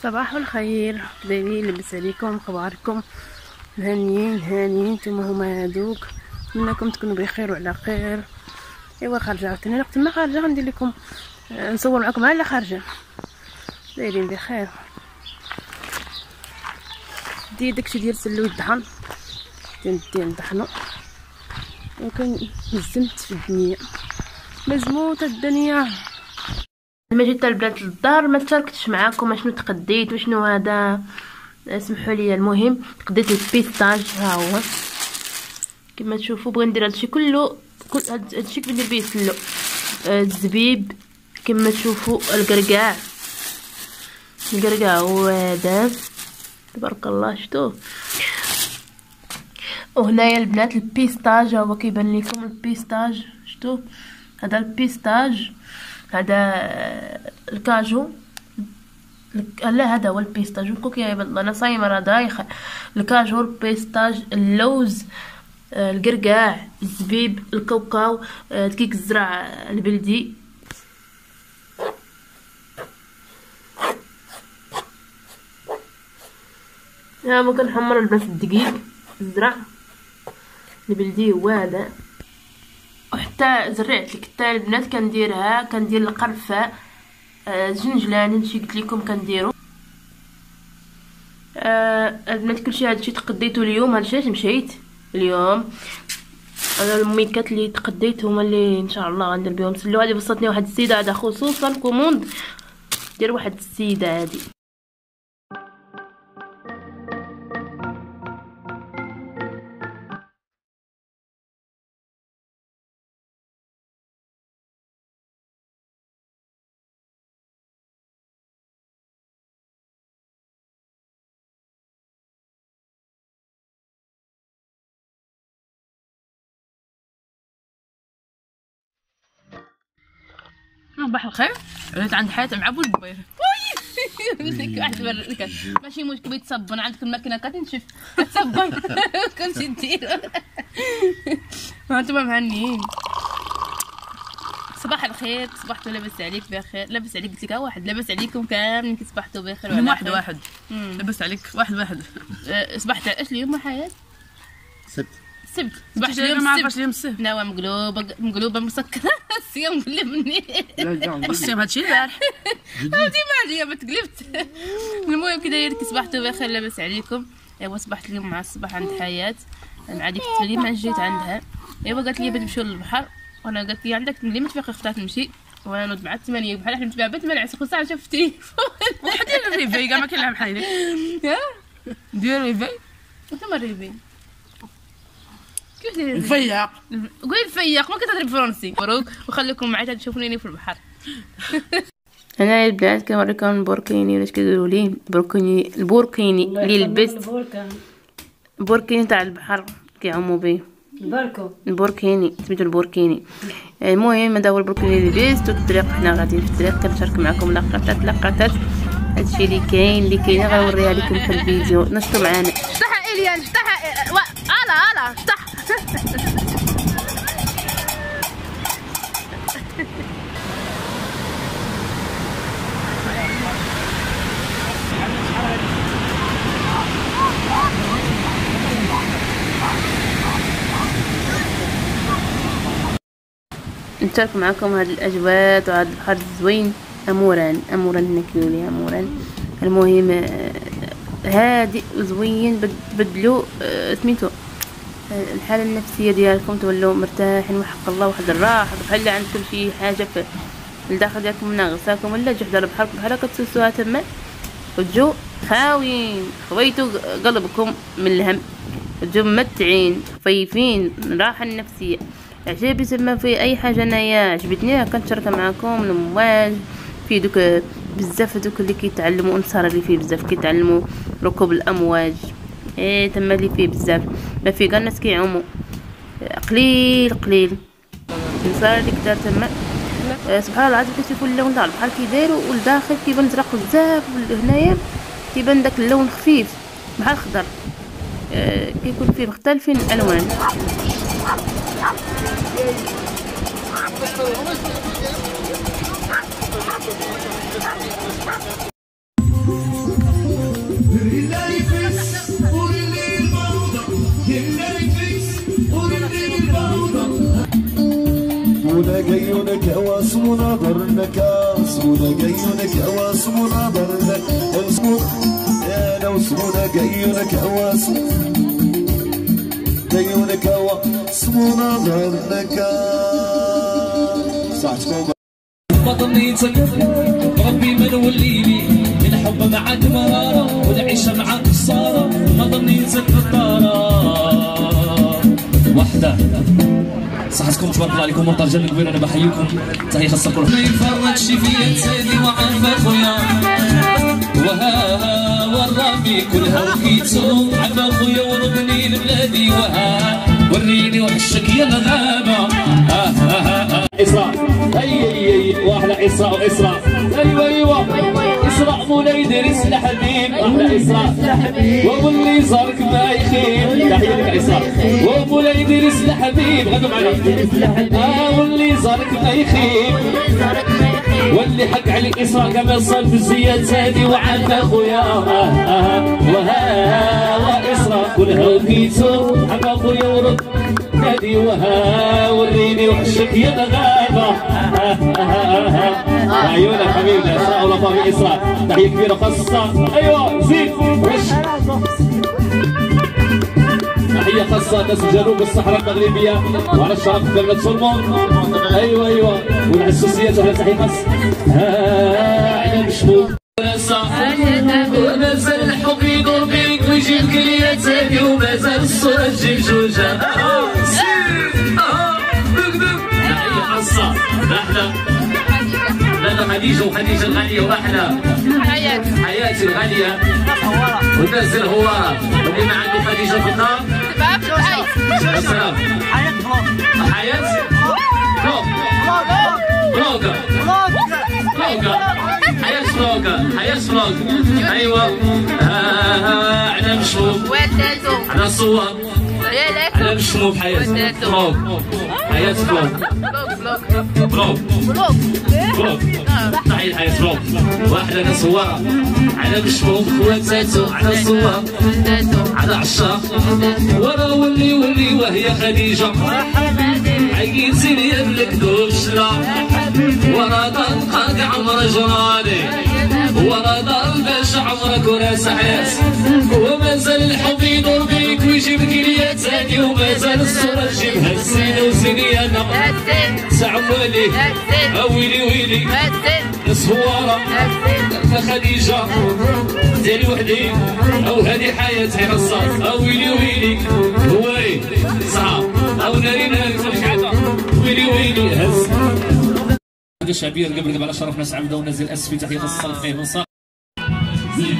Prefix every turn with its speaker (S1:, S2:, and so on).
S1: صباح الخير دايرين، لبس عليكم، اخباركم؟ هانيين نتوما هما هادوك، منكم تكونوا بخير وعلى خير. ايوا خارجه عاوتاني، وقت ما خارجه غندير لكم نصور معكم على خارجه. دايرين بخير؟ دير داكشي ديال سلو الدهن ديال نطحنو، وكنزمت في الدنيا، مزموطه الدنيا. لما جيت البنات للدار ما تشاركتش معاكم شنو تقديت وشنو هذا، اسمحوا لي. المهم تقديت البيستاج، ها هو كما تشوفوا. بغيت ندير هادشي كله، كل هادشي كندير به سلو، الزبيب كما تشوفوا، القرقاع هو هذا تبارك الله، شفتوه. وهنايا البنات البيستاج، هو كيبان لكم البيستاج، شفتوه. هذا البيستاج، هذا الكاجو، لا هذا هو البيستاج. انا صايمه راه دايخه. الكاجو، البيستاج، اللوز، القرقاع، الزبيب، الكاوكاو، دقيق الزرع البلدي. ها ما كنحمر البنات الدقيق الزرع البلدي هو هذا. وحتى زرعت لك حتى البنات كندير القرفه، الجنجلان، هادشي قلت لكم كنديرو. البنات كلشي هادشي تقديتو اليوم. هادشي علاش مشيت اليوم، انا الميكات اللي تقديت هما اللي ان شاء الله غندير بهم سلو. هادي وصلتني واحد السيده، هذا خصوصا كوموند ديال واحد السيده هادي.
S2: صباح الخير. ريت عند حياتي مع ابو البير. لك واحد ماشي مشكل بيتصبن عندك الماكينه كتنشف كتصبن كلشي دير. هانتوما مهنيين. صباح الخير، صبحتوا لاباس عليك بخير؟ لاباس عليك قلت لك واحد، لاباس عليكم كاملين كي صبحتوا بخير ولا
S3: واحد لاباس عليك واحد.
S2: صبحت اش اليوم حياه؟
S3: السبت
S2: صبحت اليوم السبت. نوا مقلوبه مسكره. الصيام قلبني.
S3: الصيام هادشي البارح
S2: ديما اليوم تقلبت. المهم كي دايرك؟ صبحتوا بخير، لاباس عليكم؟ ايوا صبحت اليوم مع الصباح عند حياه، مع ديك التملي ما جيت عندها. ايوا قالت لي بغيت نمشيو للبحر، وانا قالت لي عندك ملي ما تفيق اختها تمشي، وانا نوض مع 8 بحال حنا نتبع بيت 8 عصر ساعه شفتي.
S3: وحدي الريفي كاع ما كاين لها بحالك. دير ريفي
S2: وانتما الريفي كيف داير
S3: الفياق؟
S2: قولي الفياق، ما كتهضري بالفرنسي. مبروك، وخليكم معايا تشوفوني في البحر.
S1: انا البنات كنوريكم البوركيني، واش كيقولوا ليه البوركيني اللي لبست البوركيني تاع البحر كيعوموا به. البوركيني سميتو البوركيني. المهم هذا هو البوركيني اللي لبست. والطريق حنا غاديين في الطريق كنشارك معكم لقطات هادشي اللي كاين غنوريها لكم في الفيديو. نشطوا معانا.
S2: افتح اليان، افتح الا افتح.
S1: نشارك معكم هاد الاجواء وهاد البحر الزوين. اموران هنا كيقولوا اموران. المهم هادئ وزوين، بدلوا سميتو الحاله النفسيه ديالكم، تولوا مرتاحين وحق الله. واحد الراحه بحال عندكم شي حاجه في الداخل ديالكم منغصاكم، ولا تجي حدا البحر بحال كتسوسوها تما وتجو خاويين، خويتوا قلبكم من الهم، تجو ممتعين خفيفين، الراحه النفسيه. عجبني تما في اي حاجه انايا عجبتني كنشاركها معكم. المواج في دوك بزاف، دوك اللي كيتعلموا انصار اللي فيه بزاف كيتعلموا ركوب الامواج. تما اللي فيه بزاف، ما فيه كاع الناس كيعوموا قليل. انصار اللي كدار تما سبحان الله العظيم. كتشوفوا اللون تاع البحر كي داير، والداخل كيبان زرق بزاف، وهنايا كيبان داك اللون خفيف بحال الخضر، كيكون فيه مختلفين الالوان.
S4: قيونك واسم نظرنك اسمنا قيونك واسم نظرنك يا واسمنا قيونك واسم قيونك واسم نظرنك صحتكم
S5: ما ظنيتك ربي ما نوليني الحب معاك مرارة والعيشة معاك خسارة ما ظنيتك غدارة وحدة صحتكم تبارك الله عليكم ونطرجل كبير انا بحييكم تحية خاصة كل ما يفرقش فيا تسالي وعارف اخويا وها ورامي كلها وكيتو عم اخويا وردني لبلادي وها وريني وحشك يا الغابة إسراء أي واحدة إسراء وإسراء أيوة إسراء مولاي دارس الحبيب أحلى إسراء ومولي زارك ما يخيب تحية لك إسراء ومولاي دارس الحبيب غنوا معنا واللي زارك ما يخيب واللي حق عليك إسراء كما صار في الزيات هادي وعارف أخويا وها وإسراء كلها وكيتو عم أخويا ورد نادي وها وريني وحشك يا الغابة عيونك حبيبنا إسراء ولطافي إسراء تحية كبيرة خاصة أيوة زيد وش تحية خاصة ناس الجنوب الصحراء المغربية وعلى الشرف دولة سلمان أيوة والعسوسيات وعلى تحية خاصة على مشمول ومازال الحب يدور بيك ويجيب كلياتك ومازال الصورة تجيب جوجة تحية خاصة أحلى لا خديجة وخديجة الغالية وأحلى حياتي الغالية والناس الهوارة واللي ما عنده خديجة في الدار السلام حياة فلوقة حياة فلوقة أيوة على مشروب على صور على مشروب حياة فلوق حياة فلوق تحية حياة فلوق واحدة ناس صورة على مشروب خواتاتو على صور على عشاق ورا ولي وهي خديجة عييتي لي قبلك دوشنا ورا ضلقك عمر جراني ورا ضلبش عمرك وراس حياة ومازال الحب يدور بيك ويجيب كليات هادي ومازال الصورة تجيبها الزينة وزينيانا سعمالي ويلي نصوارة خديجة ديالي وحدي أو هادي حياتي رصاص ويلي هواي صعب أو ناري ويلي هز الشعبية قبل على شرف ناس عبده ونزل اسفي تحية خاصة فيه من صار زيد